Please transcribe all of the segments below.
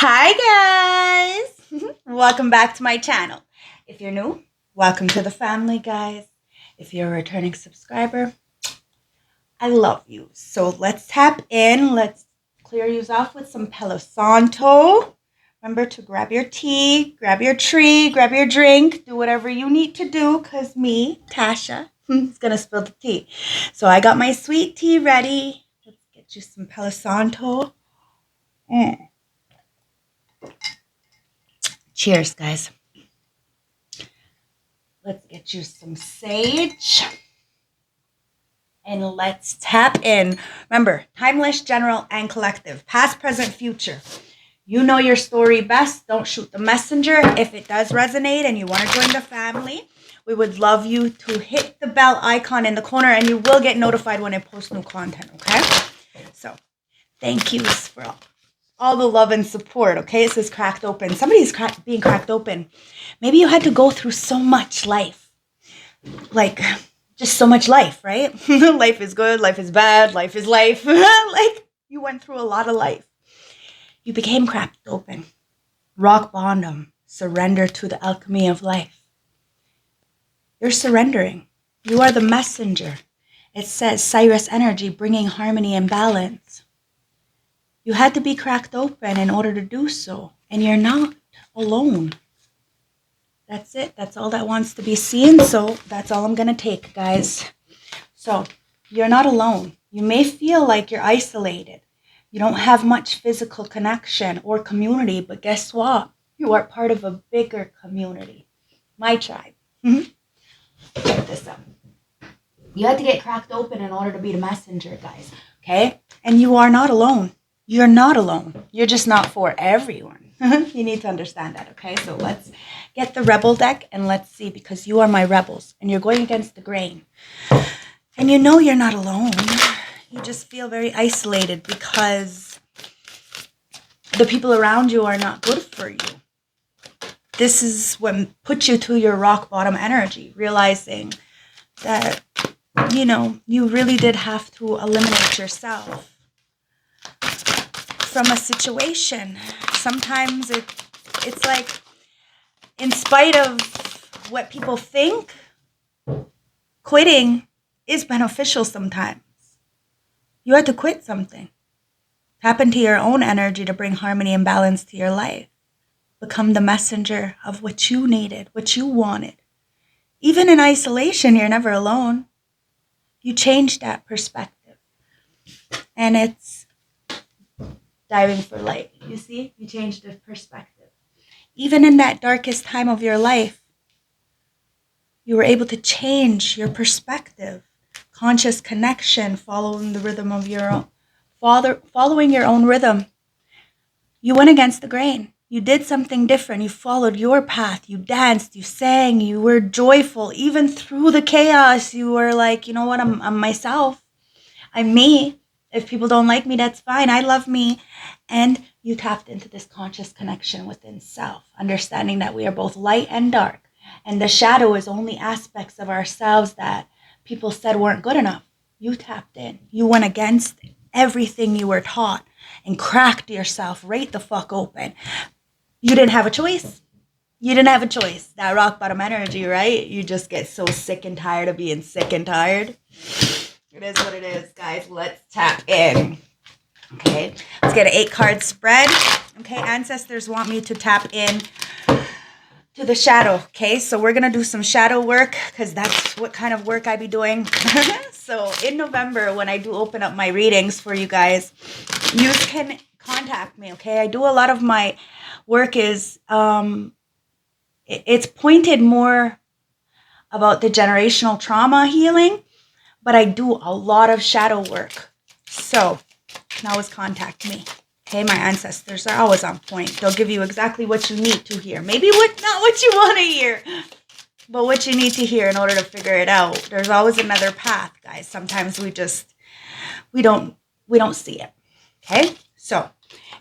Hi guys! Welcome back to my channel. If you're new, welcome to the family, guys. If you're a returning subscriber, I love you. So let's tap in. Let's clear you off with some Palo Santo. Remember to grab your tea, grab your tree, grab your drink, do whatever you need to do, because me, Tasha, is going to spill the tea. So I got my sweet tea ready. Let's get you some Palo Santo. Cheers, guys. Let's get you some sage. And let's tap in. Remember, timeless, general, and collective. Past, present, future. You know your story best. Don't shoot the messenger. If it does resonate and you want to join the family, we would love you to hit the bell icon in the corner and you will get notified when I post new content, okay? So, thank you for all the love and support, okay? It says cracked open. Somebody's being cracked open. Maybe you had to go through so much life. Like, just so much life, right? Life is good, life is bad, life is life. Like, you went through a lot of life. You became cracked open. Rock bottom. Surrender to the alchemy of life. You're surrendering. You are the messenger. It says Cyrus energy, bringing harmony and balance. You had to be cracked open in order to do so. And you're not alone. That's it. That's all that wants to be seen. So that's all I'm going to take, guys. So you're not alone. You may feel like you're isolated. You don't have much physical connection or community. But guess what? You are part of a bigger community. My tribe. Check this out. You had to get cracked open in order to be the messenger, guys. Okay? And you are not alone. You're not alone. You're just not for everyone. You need to understand that, okay? So let's get the rebel deck and let's see, because you are my rebels and you're going against the grain. And you know you're not alone. You just feel very isolated because the people around you are not good for you. This is what puts you to your rock bottom energy, realizing that, you really did have to eliminate yourself from a situation. Sometimes it's like, in spite of what people think, quitting is beneficial sometimes. You had to quit something. Tap into your own energy to bring harmony and balance to your life. Become the messenger of what you needed, what you wanted. Even in isolation, you're never alone. You change that perspective. And it's diving for light. You see? You change the perspective. Even in that darkest time of your life, you were able to change your perspective. Conscious connection, following the rhythm of your own, following your own rhythm. You went against the grain. You did something different. You followed your path. You danced. You sang. You were joyful. Even through the chaos, you were like, you know what? I'm myself. I'm me. If people don't like me, that's fine. I love me. And you tapped into this conscious connection within self, understanding that we are both light and dark. And the shadow is only aspects of ourselves that people said weren't good enough. You tapped in. You went against everything you were taught and cracked yourself right the fuck open. You didn't have a choice. You didn't have a choice. That rock bottom energy, right? You just get so sick and tired of being sick and tired. It is what it is, guys. Let's tap in. Okay, let's get an 8-card spread. Okay, ancestors want me to tap in to the shadow. Okay, so we're going to do some shadow work because that's what kind of work I be doing. So in November, when I do open up my readings for you guys, you can contact me. Okay, I do a lot of my work is, it's pointed more about the generational trauma healing, but I do a lot of shadow work. So you can always contact me. Okay, my ancestors are always on point. They'll give you exactly what you need to hear. Maybe not what you want to hear, but what you need to hear in order to figure it out. There's always another path, guys. Sometimes we don't see it. Okay, so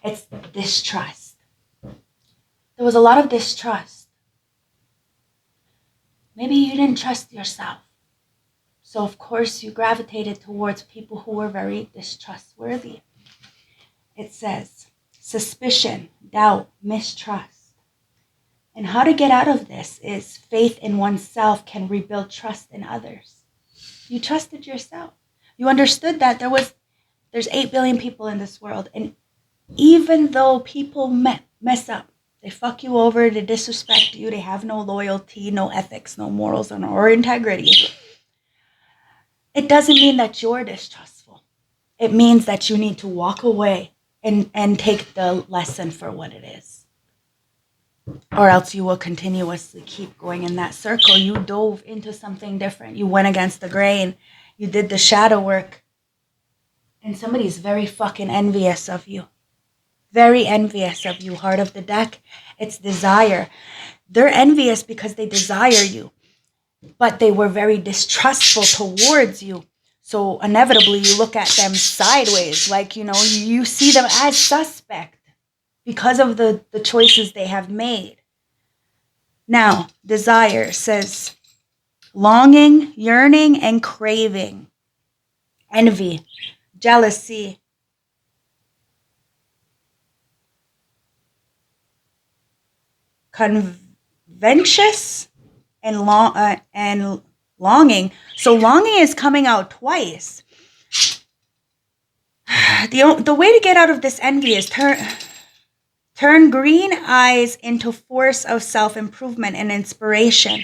it's distrust. There was a lot of distrust. Maybe you didn't trust yourself. So of course you gravitated towards people who were very distrustworthy. It says suspicion, doubt, mistrust. And how to get out of this is faith in oneself can rebuild trust in others. You trusted yourself. You understood that there's 8 billion people in this world. And even though people mess up, they fuck you over, they disrespect you, they have no loyalty, no ethics, no morals, or integrity, it doesn't mean that you're distrustful. It means that you need to walk away and take the lesson for what it is. Or else you will continuously keep going in that circle. You dove into something different. You went against the grain. You did the shadow work. And somebody's very fucking envious of you. Very envious of you. Heart of the deck, it's desire. They're envious because they desire you. But they were very distrustful towards you. So inevitably you look at them sideways. Like, you see them as suspect because of the choices they have made. Now, desire says longing, yearning, and craving. Envy, jealousy, conventious, and longing. So longing is coming out twice. The way to get out of this envy is turn green eyes into force of self-improvement and inspiration.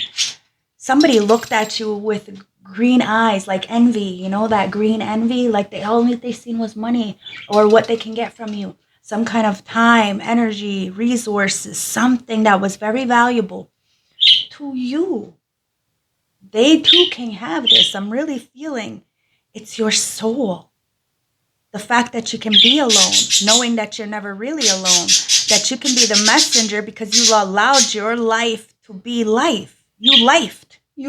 Somebody looked at you with green eyes, like envy, that green envy, like all they seen was money or what they can get from you. Some kind of time, energy, resources, something that was very valuable to you. They too can have this. I'm really feeling it's your soul. The fact that you can be alone, knowing that you're never really alone, that you can be the messenger because you allowed your life to be life. You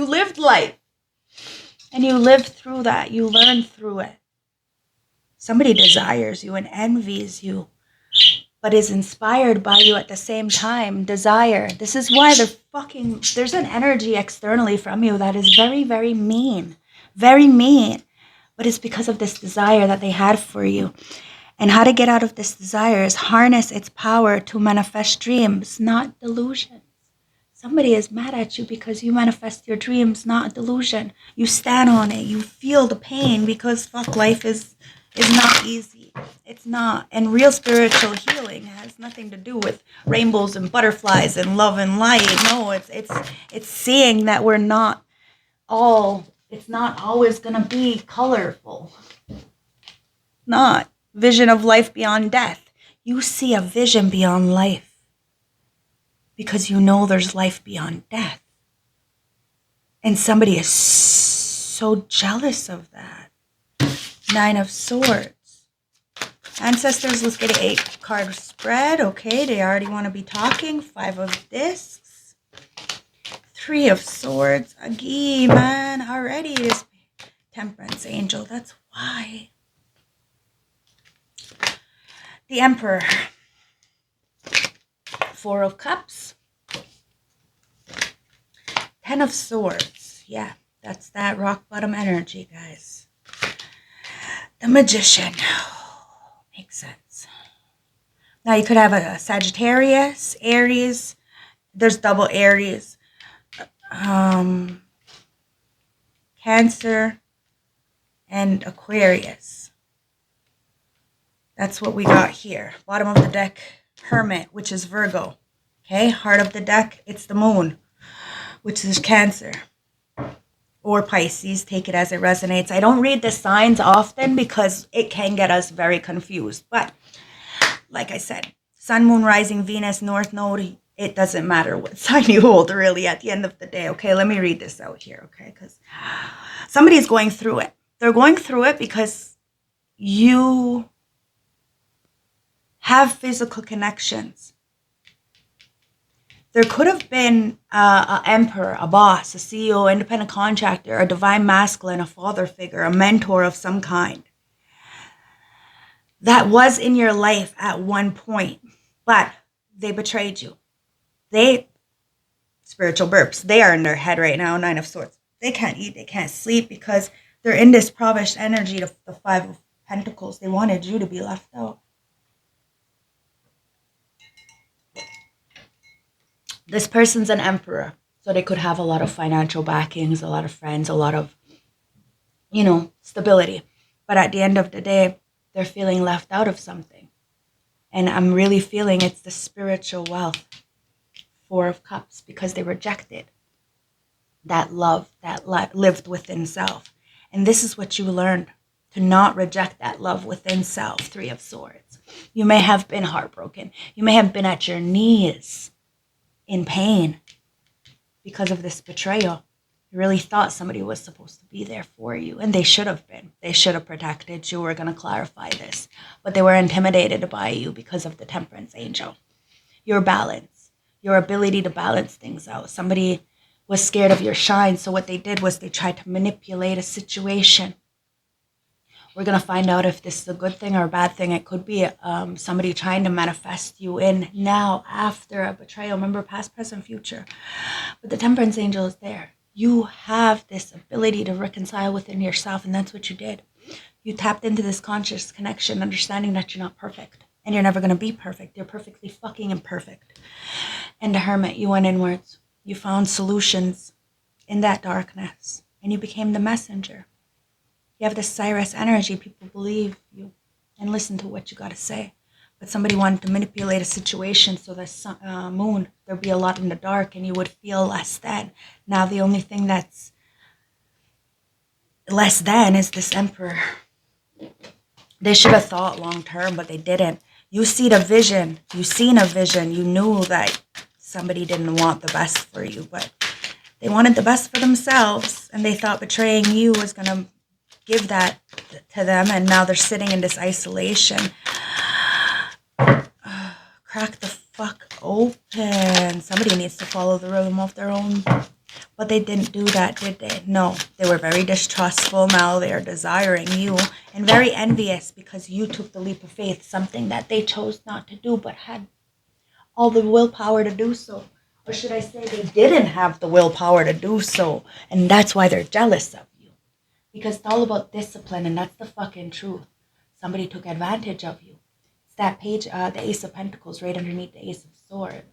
lived life. And you lived through that. You learned through it. Somebody desires you and envies you, but is inspired by you at the same time. Desire. This is why there's an energy externally from you that is very, very mean. Very mean. But it's because of this desire that they had for you. And how to get out of this desire is harness its power to manifest dreams, not delusions. Somebody is mad at you because you manifest your dreams, not a delusion. You stand on it. You feel the pain because life is not easy. It's not. And real spiritual healing has nothing to do with rainbows and butterflies and love and light. No, it's seeing that we're not all. It's not always gonna be colorful. Not vision of life beyond death. You see a vision beyond life because you know there's life beyond death. And somebody is so jealous of that. 9 of Swords. Ancestors, let's get an 8-card spread. Okay, they already want to be talking. 5 of Discs. 3 of Swords. Again, man, already this Temperance Angel. That's why. The Emperor. 4 of Cups. 10 of Swords. Yeah, that's that rock bottom energy, guys. The Magician. Makes sense. Now you could have a Sagittarius, Aries. There's double Aries. Cancer and Aquarius. That's what we got here. Bottom of the deck, Hermit, which is Virgo. Okay, heart of the deck, it's the Moon, which is Cancer. Or Pisces, take it as it resonates. I don't read the signs often because it can get us very confused. But like I said, Sun, Moon, Rising, Venus, North Node, it doesn't matter what sign you hold really at the end of the day. Okay, let me read this out here, okay? Because somebody's going through it. They're going through it because you have physical connections. There could have been an emperor, a boss, a CEO, independent contractor, a divine masculine, a father figure, a mentor of some kind that was in your life at one point, but they betrayed you. Spiritual burps, they are in their head right now, 9 of Swords. They can't eat, they can't sleep because they're in this impoverished energy of the 5 of Pentacles. They wanted you to be left out. This person's an emperor. So they could have a lot of financial backings, a lot of friends, a lot of, stability. But at the end of the day, they're feeling left out of something. And I'm really feeling it's the spiritual wealth. 4 of Cups, because they rejected that love that lived within self. And this is what you learned, to not reject that love within self. 3 of Swords. You may have been heartbroken. You may have been at your knees in pain because of this betrayal. You really thought somebody was supposed to be there for you, and they should have been. They should have protected you. We're going to clarify this. But they were intimidated by you because of the Temperance Angel. Your balance, your ability to balance things out. Somebody was scared of your shine, so what they did was they tried to manipulate a situation. We're going to find out if this is a good thing or a bad thing. It could be somebody trying to manifest you in now after a betrayal. Remember, past, present, future. But the Temperance Angel is there. You have this ability to reconcile within yourself, and that's what you did. You tapped into this conscious connection, understanding that you're not perfect. And you're never going to be perfect. You're perfectly fucking imperfect. And the Hermit, you went inwards. You found solutions in that darkness. And you became the messenger. You have this Cyrus energy. People believe you and listen to what you got to say. But somebody wanted to manipulate a situation so the moon, there'd be a lot in the dark and you would feel less than. Now the only thing that's less than is this Emperor. They should have thought long term, but they didn't. You see the vision. You seen a vision. You knew that somebody didn't want the best for you, but they wanted the best for themselves, and they thought betraying you was going to give that to them, and now they're sitting in this isolation. Crack the fuck open. Somebody needs to follow the rhythm of their own. But they didn't do that, did they? No. They were very distrustful. Now they are desiring you and very envious because you took the leap of faith, something that they chose not to do but had all the willpower to do so. Or should I say they didn't have the willpower to do so, and that's why they're jealous of you. Because it's all about discipline, and that's the fucking truth. Somebody took advantage of you. It's that page, the Ace of Pentacles right underneath the Ace of Swords.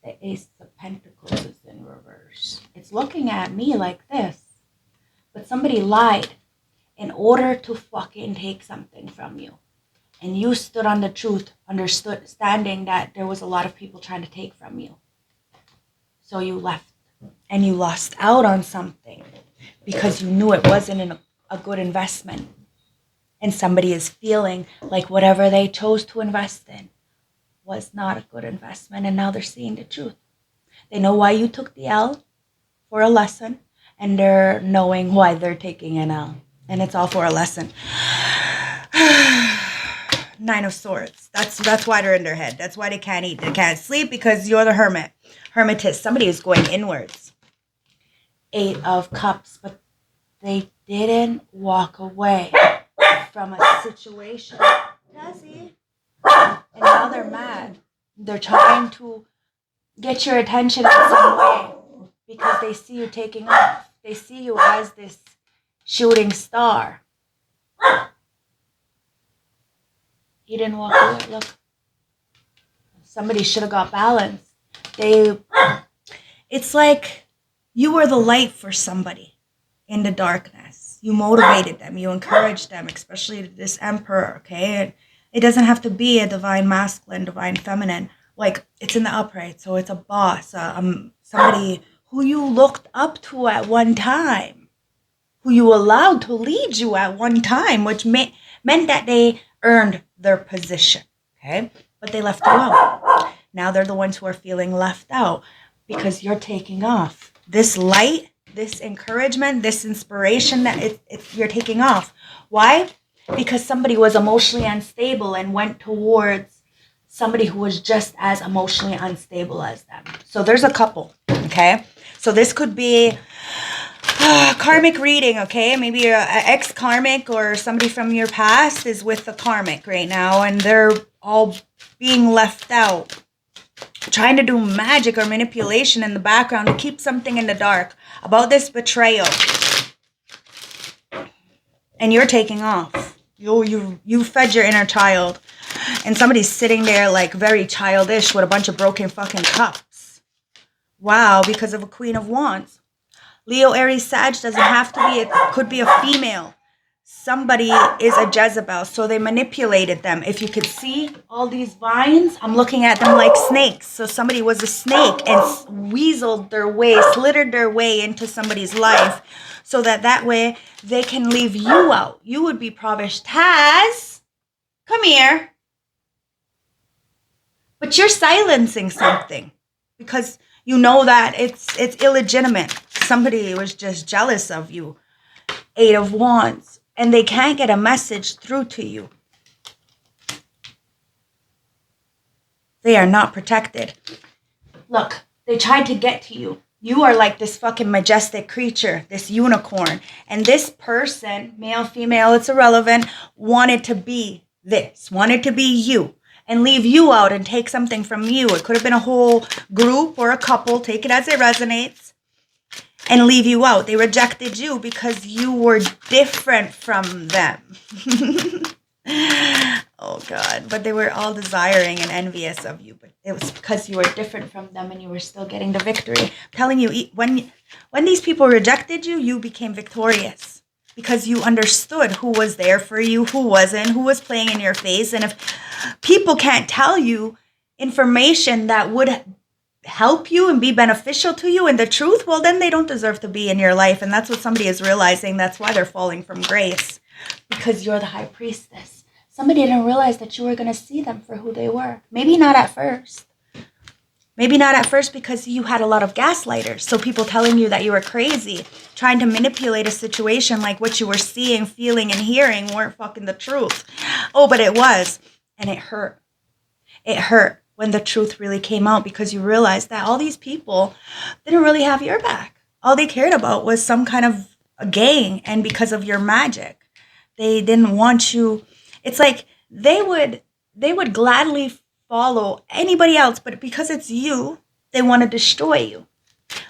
The Ace of Pentacles is in reverse. It's looking at me like this. But somebody lied in order to fucking take something from you. And you stood on the truth, understanding that there was a lot of people trying to take from you. So you left. And you lost out on something because you knew it wasn't a good investment. And somebody is feeling like whatever they chose to invest in was not a good investment, and now they're seeing the truth. They know why you took the L for a lesson, and they're knowing why they're taking an L, and it's all for a lesson. 9 of Swords. That's why they're in their head. That's why they can't eat. They can't sleep, because you're the hermit. Hermitess. Somebody is going inwards. 8 of Cups, but they didn't walk away from a situation. Jesse. And now they're mad. They're trying to get your attention in some way because they see you taking off. They see you as this shooting star. You didn't walk away. Look. Somebody should have got balance. It's like you were the light for somebody in the darkness. You motivated them. You encouraged them, especially this Emperor, okay? It doesn't have to be a divine masculine, divine feminine. Like, it's in the upright, so it's a boss, somebody who you looked up to at one time, who you allowed to lead you at one time, which meant that they earned their position, okay? But they left you out. Now they're the ones who are feeling left out because you're taking off. This light, this encouragement, this inspiration that you're taking off. Why? Because somebody was emotionally unstable and went towards somebody who was just as emotionally unstable as them. So there's a couple, okay? So this could be karmic reading, okay? Maybe your ex-karmic or somebody from your past is with the karmic right now, and they're all being left out. Trying to do magic or manipulation in the background to keep something in the dark about this betrayal. And you're taking off. You fed your inner child, and somebody's sitting there like very childish with a bunch of broken fucking cups. Wow, because of a Queen of Wands. Leo, Aries, Sag doesn't have to be, it could be a female. Somebody is a Jezebel, so they manipulated them. If you could see all these vines, I'm looking at them like snakes. So somebody was a snake and weaseled their way, slithered their way into somebody's life so that way they can leave you out. You would be Pravish. Taz, come here. But you're silencing something because you know that it's illegitimate. Somebody was just jealous of you. 8 of Wands. And they can't get a message through to you. They are not protected. Look, they tried to get to you. You are like this fucking majestic creature, this unicorn. And this person, male, female, it's irrelevant, wanted to be this, wanted to be you. And leave you out and take something from you. It could have been a whole group or a couple. Take it as it resonates. And leave you out. They rejected you because you were different from them. Oh, God. But they were all desiring and envious of you. But it was because you were different from them and you were still getting the victory. I'm telling you, when these people rejected you, you became victorious. Because you understood who was there for you, who wasn't, who was playing in your face. And if people can't tell you information that would help you and be beneficial to you and the truth, well, then they don't deserve to be in your life. And that's what somebody is realizing. That's why they're falling from grace. Because you're the high priestess. Somebody didn't realize that you were going to see them for who they were. Maybe not at first. Maybe not at first because you had a lot of gaslighters. So people telling you that you were crazy, trying to manipulate a situation like what you were seeing, feeling, and hearing weren't fucking the truth. Oh, but it was. And it hurt. It hurt when the truth really came out because you realized that all these people didn't really have your back. All they cared about was some kind of a gang, and because of your magic. They didn't want you. It's like they would gladly follow anybody else, but because it's you, they want to destroy you.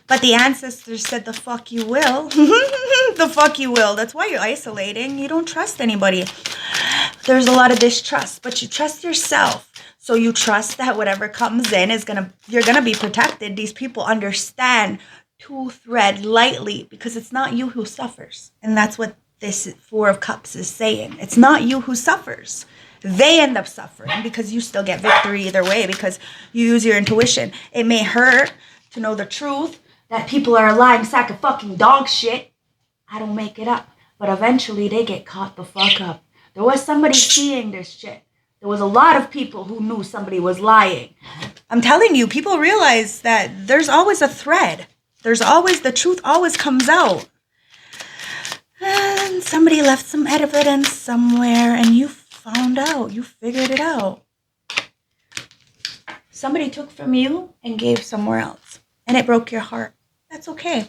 But the ancestors said the fuck you will. The fuck you will. That's why you're isolating. You don't trust anybody. There's a lot of distrust, but you trust yourself. So you trust that whatever comes in you're gonna be protected. These people understand to thread lightly because it's not you who suffers. And that's what this 4 of Cups is saying. It's not you who suffers. They end up suffering because you still get victory either way because you use your intuition. It may hurt to know the truth that people are a lying sack of fucking dog shit. I don't make it up. But eventually they get caught the fuck up. There was somebody seeing this shit. There was a lot of people who knew somebody was lying. I'm telling you, people realize that there's always a thread. The truth always comes out. And somebody left some evidence somewhere and you found out. You figured it out. Somebody took from you and gave somewhere else. And it broke your heart. That's okay.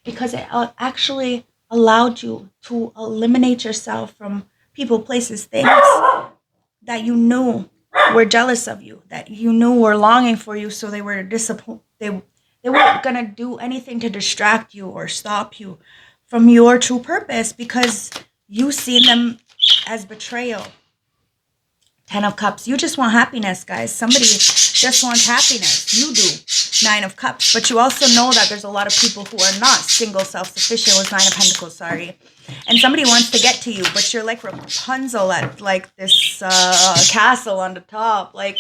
Because it actually allowed you to eliminate yourself from people, places, things that you knew were jealous of you, that you knew were longing for you, so they were disappointed. They weren't going to do anything to distract you or stop you from your true purpose because you seen them as betrayal. 10 of Cups. You just want happiness, guys. Somebody just wants happiness. You do. 9 of Cups. But you also know that there's a lot of people who are not single, self-sufficient. With 9 of Pentacles, sorry. And somebody wants to get to you, but you're like Rapunzel at like this castle on the top. Like,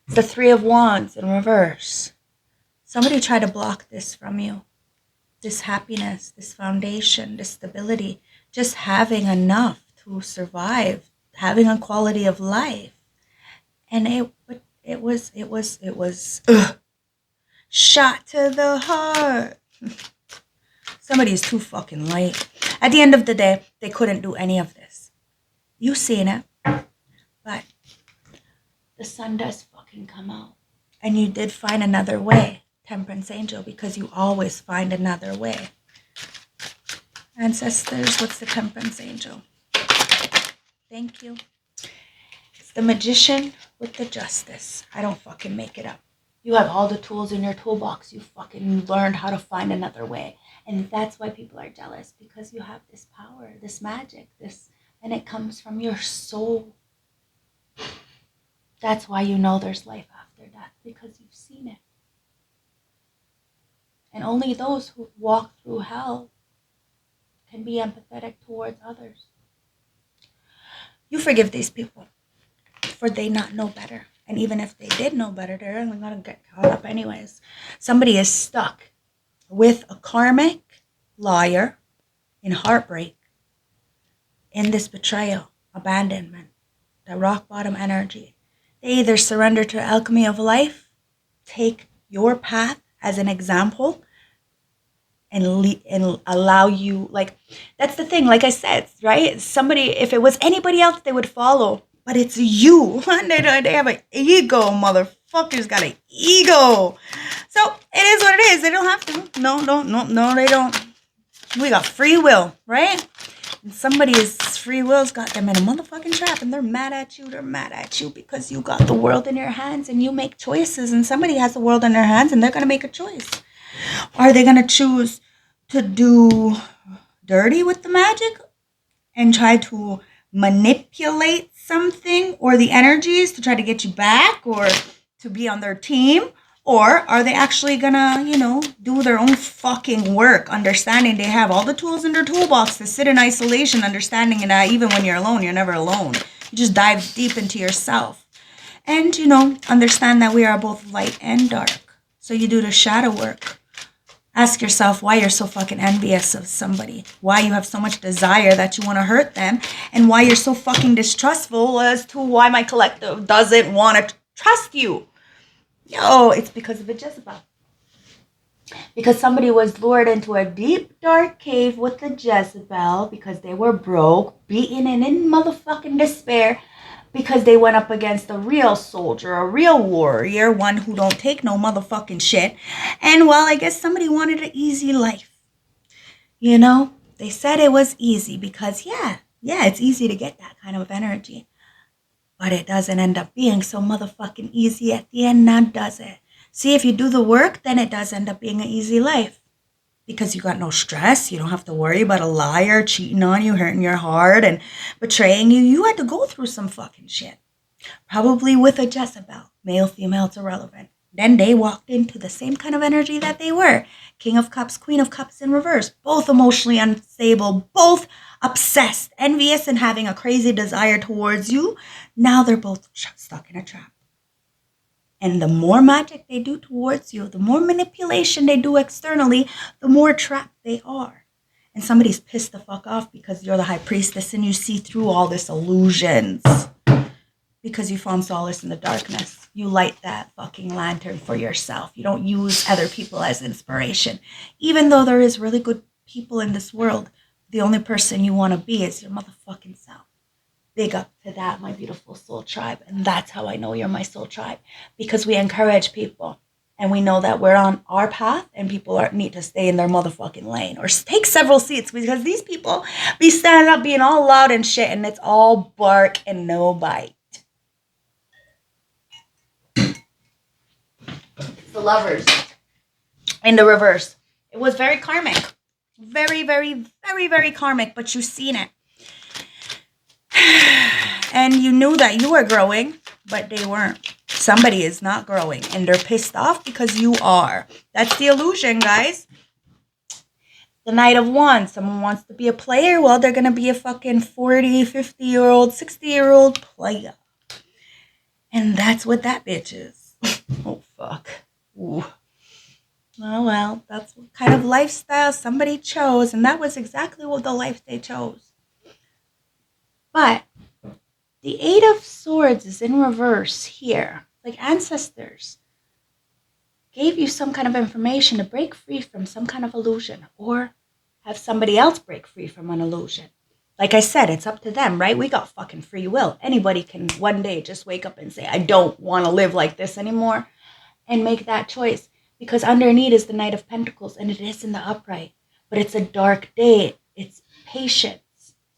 the 3 of Wands in reverse. Somebody tried to block this from you. This happiness, this foundation, this stability. Just having enough to survive. Having a quality of life. And it was shot to the heart. Somebody's too fucking late. At the end of the day, they couldn't do any of this. You seen it. But the sun does fucking come out. And you did find another way, Temperance Angel, because you always find another way. Ancestors, what's the Temperance Angel? Thank you. It's the Magician with the Justice. I don't fucking make it up. You have all the tools in your toolbox. You fucking learned how to find another way. And that's why people are jealous, because you have this power, this magic, and it comes from your soul. That's why you know there's life after. death because you've seen it. And only those who walk through hell can be empathetic towards others. You forgive these people, for they not know better. And even if they did know better, they're only going to get caught up anyways. Somebody is stuck with a karmic liar in heartbreak, in this betrayal, abandonment, that rock bottom energy. They either surrender to alchemy of life, take your path as an example, and allow you, like, that's the thing, like I said, right? Somebody, if it was anybody else, they would follow, but it's you. They have an ego, motherfuckers got an ego. So it is what it is. They don't have to. No, they don't. We got free will, right? And somebody's free will's got them in a motherfucking trap, and they're mad at you. They're mad at you because you got the world in your hands and you make choices, and somebody has the world in their hands and they're going to make a choice. Are they going to choose to do dirty with the magic and try to manipulate something or the energies to try to get you back or to be on their team? Or are they actually gonna, do their own fucking work, understanding they have all the tools in their toolbox to sit in isolation, understanding that even when you're alone, you're never alone. You just dive deep into yourself. And, understand that we are both light and dark. So you do the shadow work. Ask yourself why you're so fucking envious of somebody. Why you have so much desire that you want to hurt them. And why you're so fucking distrustful as to why my collective doesn't want to trust you. It's because of a Jezebel. Because somebody was lured into a deep, dark cave with the Jezebel because they were broke, beaten, and in motherfucking despair because they went up against a real soldier, a real warrior, one who don't take no motherfucking shit. And, well, I guess somebody wanted an easy life. They said it was easy because, yeah, it's easy to get that kind of energy. But it doesn't end up being so motherfucking easy at the end, now does it? See, if you do the work, then it does end up being an easy life. Because you got no stress. You don't have to worry about a liar cheating on you, hurting your heart, and betraying you. You had to go through some fucking shit. Probably with a Jezebel. Male, female, it's irrelevant. Then they walked into the same kind of energy that they were. King of Cups, Queen of Cups in reverse. Both emotionally unstable. Both obsessed, envious, and having a crazy desire towards you. Now they're both stuck in a trap. And the more magic they do towards you, the more manipulation they do externally, the more trapped they are. And somebody's pissed the fuck off because you're the high priestess and you see through all this illusions. Because you found solace in the darkness. You light that fucking lantern for yourself. You don't use other people as inspiration. Even though there is really good people in this world, the only person you want to be is your motherfucking self. Big up to that, my beautiful soul tribe. And that's how I know you're my soul tribe. Because we encourage people. And we know that we're on our path and people need to stay in their motherfucking lane. Or take several seats because these people be standing up being all loud and shit. And it's all bark and no bite. It's the Lovers. In the reverse. It was very karmic. Very, very, very, very karmic. But you've seen it. And you knew that you were growing, but they weren't. Somebody is not growing, and they're pissed off because you are. That's the illusion, guys. The Knight of Wands. Someone wants to be a player. Well, they're going to be a fucking 40, 50-year-old, 60-year-old player. And that's what that bitch is. Oh, fuck. Ooh. Oh, well, that's what kind of lifestyle somebody chose, and that was exactly what the life they chose. But the Eight of Swords is in reverse here. Like ancestors gave you some kind of information to break free from some kind of illusion or have somebody else break free from an illusion. Like I said, it's up to them, right? We got fucking free will. Anybody can one day just wake up and say, I don't want to live like this anymore and make that choice. Because underneath is the Knight of Pentacles and it is in the upright. But it's a dark day. It's patience.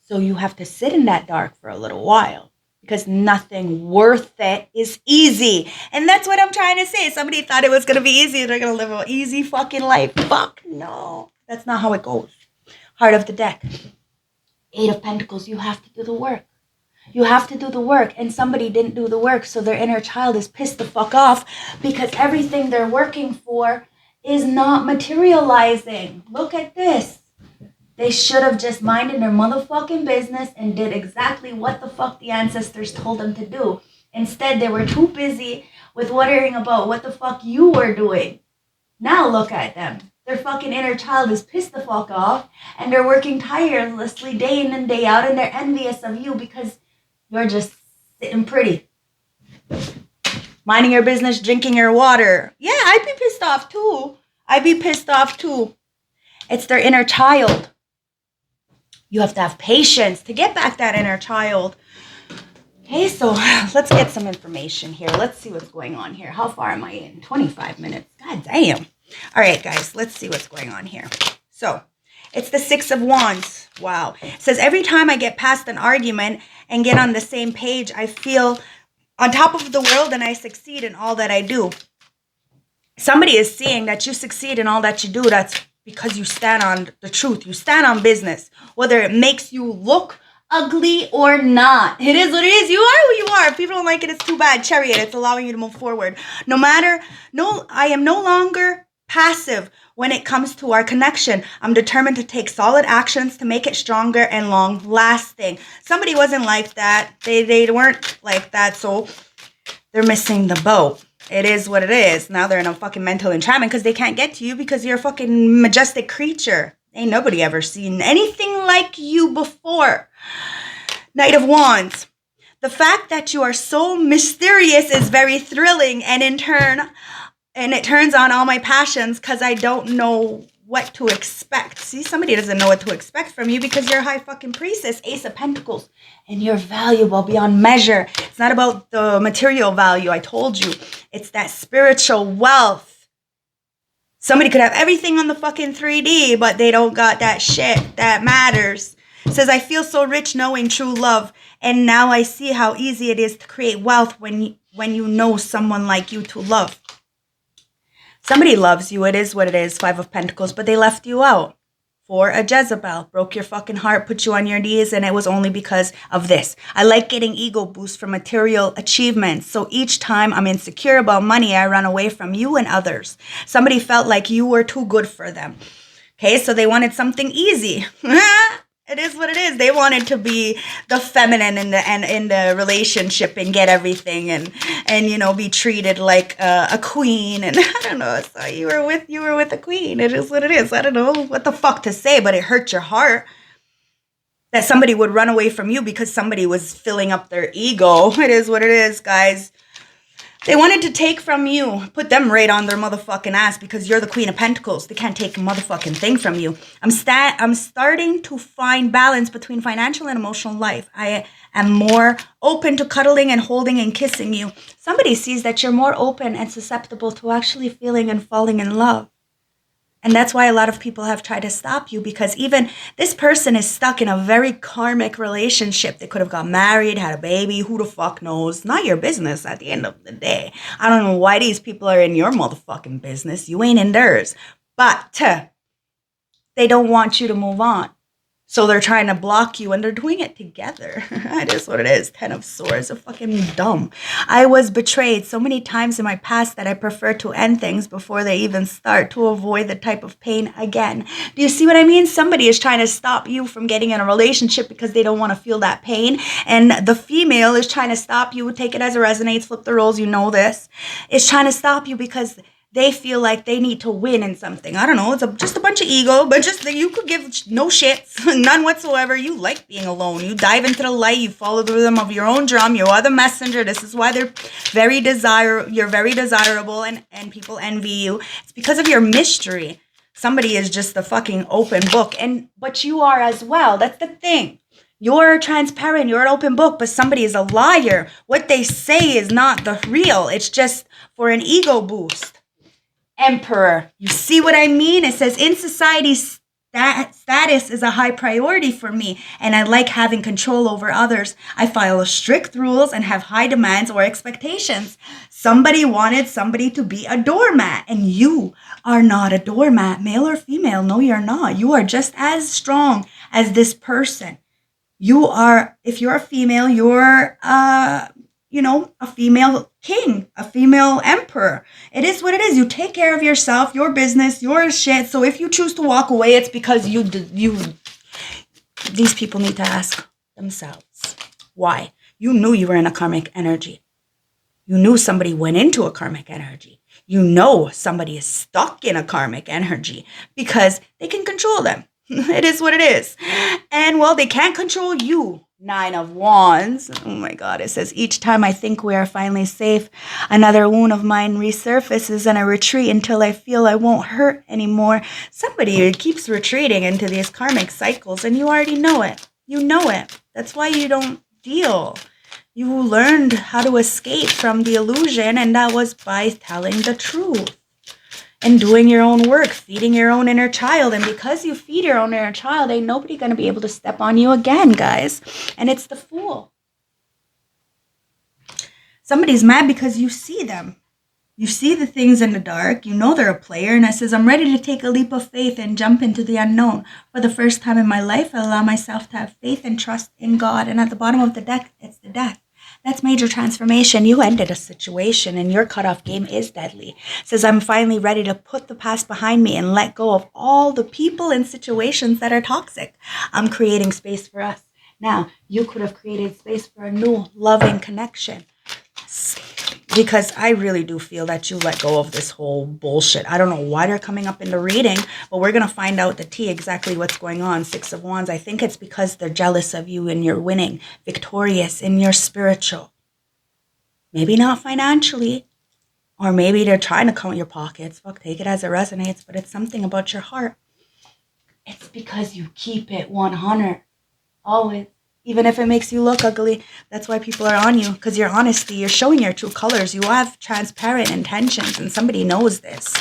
So you have to sit in that dark for a little while. Because nothing worth it is easy. And that's what I'm trying to say. Somebody thought it was going to be easy. They're going to live an easy fucking life. Fuck no. That's not how it goes. Heart of the deck. Eight of Pentacles. You have to do the work. You have to do the work, and somebody didn't do the work, so their inner child is pissed the fuck off because everything they're working for is not materializing. Look at this. They should have just minded their motherfucking business and did exactly what the fuck the ancestors told them to do. Instead, they were too busy with worrying about what the fuck you were doing. Now look at them. Their fucking inner child is pissed the fuck off, and they're working tirelessly day in and day out, and they're envious of you because you're just sitting pretty. Minding your business, drinking your water. Yeah, I'd be pissed off too. It's their inner child. You have to have patience to get back that inner child. Okay, so let's get some information here. Let's see what's going on here. How far am I in? 25 minutes. God damn. All right, guys, let's see what's going on here. So it's the 6 of Wands. Wow. It says, every time I get past an argument and get on the same page, I feel on top of the world and I succeed in all that I do. Somebody is seeing that you succeed in all that you do. That's because you stand on the truth. You stand on business, whether it makes you look ugly or not. It is what it is. You are who you are. If people don't like it, it's too bad. Chariot, it's allowing you to move forward. I am no longer passive when it comes to our connection. I'm determined to take solid actions to make it stronger and long lasting. Somebody wasn't like that. They weren't like that, so they're missing the boat. It is what it is. Now they're in a fucking mental entrapment because they can't get to you because you're a fucking majestic creature. Ain't nobody ever seen anything like you before. Knight of Wands. The fact that you are so mysterious is very thrilling, and it turns on all my passions because I don't know what to expect. See, somebody doesn't know what to expect from you because you're a high fucking priestess, Ace of Pentacles, and you're valuable beyond measure. It's not about the material value, I told you. It's that spiritual wealth. Somebody could have everything on the fucking 3D, but they don't got that shit that matters. It says, I feel so rich knowing true love, and now I see how easy it is to create wealth when you know someone like you to love. Somebody loves you. It is what it is. 5 of Pentacles, but they left you out for a Jezebel. Broke your fucking heart, put you on your knees, and it was only because of this. I like getting ego boosts from material achievements. So each time I'm insecure about money, I run away from you and others. Somebody felt like you were too good for them. Okay, so they wanted something easy. It is what it is. They wanted to be the feminine in the relationship and get everything and be treated like a queen. And I don't know. So you were with a queen. It is what it is. I don't know what the fuck to say, but it hurt your heart that somebody would run away from you because somebody was filling up their ego. It is what it is, guys. They wanted to take from you, put them right on their motherfucking ass because you're the Queen of Pentacles. They can't take a motherfucking thing from you. I'm starting to find balance between financial and emotional life. I am more open to cuddling and holding and kissing you. Somebody sees that you're more open and susceptible to actually feeling and falling in love. And that's why a lot of people have tried to stop you, because even this person is stuck in a very karmic relationship. They could have got married, had a baby. Who the fuck knows? Not your business at the end of the day. I don't know why these people are in your motherfucking business. You ain't in theirs. But they don't want you to move on. So they're trying to block you, and they're doing it together. It is what it is. 10 of Swords. So fucking dumb. I was betrayed so many times in my past that I prefer to end things before they even start to avoid the type of pain again. Do you see what I mean? Somebody is trying to stop you from getting in a relationship because they don't want to feel that pain. And the female is trying to stop you. Take it as it resonates. Flip the roles. You know this. It's trying to stop you because they feel like they need to win in something. I don't know. It's just a bunch of ego, but just that you could give no shits, none whatsoever. You like being alone. You dive into the light. You follow the rhythm of your own drum. You are the messenger. This is why you're very desirable, and people envy you. It's because of your mystery. Somebody is just a fucking open book, but you are as well. That's the thing. You're transparent. You're an open book, but somebody is a liar. What they say is not the real. It's just for an ego boost. Emperor. You see what I mean? It says, in society, status is a high priority for me, and I like having control over others. I follow strict rules and have high demands or expectations. Somebody wanted somebody to be a doormat, and you are not a doormat, male or female. No, you're not. You are just as strong as this person. if you're a female, you're, a female king, a female emperor. It is what it is. You take care of yourself, your business, your shit. So if you choose to walk away, it's because these people need to ask themselves why. You knew you were in a karmic energy. You knew somebody went into a karmic energy. You know somebody is stuck in a karmic energy because they can control them. It is what it is. And well, they can't control you. 9 of Wands. Oh my God. It says, each time I think we are finally safe, another wound of mine resurfaces and I retreat until I feel I won't hurt anymore. Somebody keeps retreating into these karmic cycles and you already know it. You know it. That's why you don't deal. You learned how to escape from the illusion, and that was by telling the truth and doing your own work, feeding your own inner child. And because you feed your own inner child, ain't nobody going to be able to step on you again, guys. And it's the Fool. Somebody's mad because you see them. You see the things in the dark. You know they're a player. And it says, I'm ready to take a leap of faith and jump into the unknown. For the first time in my life, I allow myself to have faith and trust in God. And at the bottom of the deck, it's the Death. That's major transformation. You ended a situation and your cutoff game is deadly. It says, I'm finally ready to put the past behind me and let go of all the people and situations that are toxic. I'm creating space for us. Now, you could have created space for a new loving connection. Because I really do feel that you let go of this whole bullshit. I don't know why they're coming up in the reading, but we're going to find out the tea, exactly what's going on. 6 of Wands. I think it's because they're jealous of you and you're winning, victorious in your spiritual. Maybe not financially, or maybe they're trying to count your pockets. Fuck, take it as it resonates, but it's something about your heart. It's because you keep it 100, always. Even if it makes you look ugly, that's why people are on you. Because your honesty, you're showing your true colors. You have transparent intentions, and somebody knows this.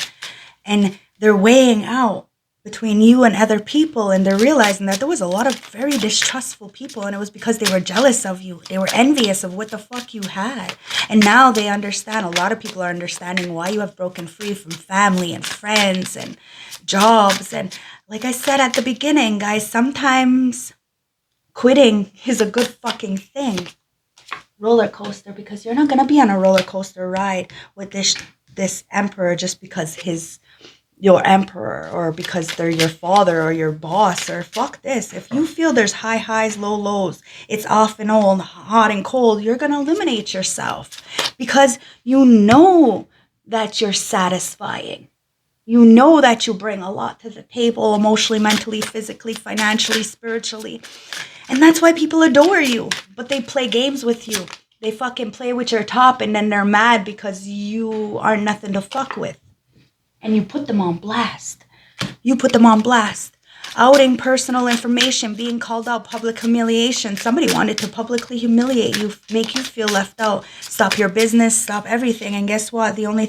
And they're weighing out between you and other people, and they're realizing that there was a lot of very distrustful people, and it was because they were jealous of you. They were envious of what the fuck you had. And now they understand. A lot of people are understanding why you have broken free from family and friends and jobs. And like I said at the beginning, guys, sometimes quitting is a good fucking thing. Roller coaster, because you're not going to be on a roller coaster ride with this emperor just because your emperor, or because they're your father or your boss, or fuck this. If you feel there's high highs, low lows, it's off and on, hot and cold, you're going to eliminate yourself because you know that you're satisfying. You know that you bring a lot to the table, emotionally, mentally, physically, financially, spiritually. And that's why people adore you. But they play games with you. They fucking play with your top, and then they're mad because you are nothing to fuck with. And you put them on blast. You put them on blast. Outing personal information, being called out, public humiliation. Somebody wanted to publicly humiliate you, make you feel left out. Stop your business, stop everything. And guess what? The only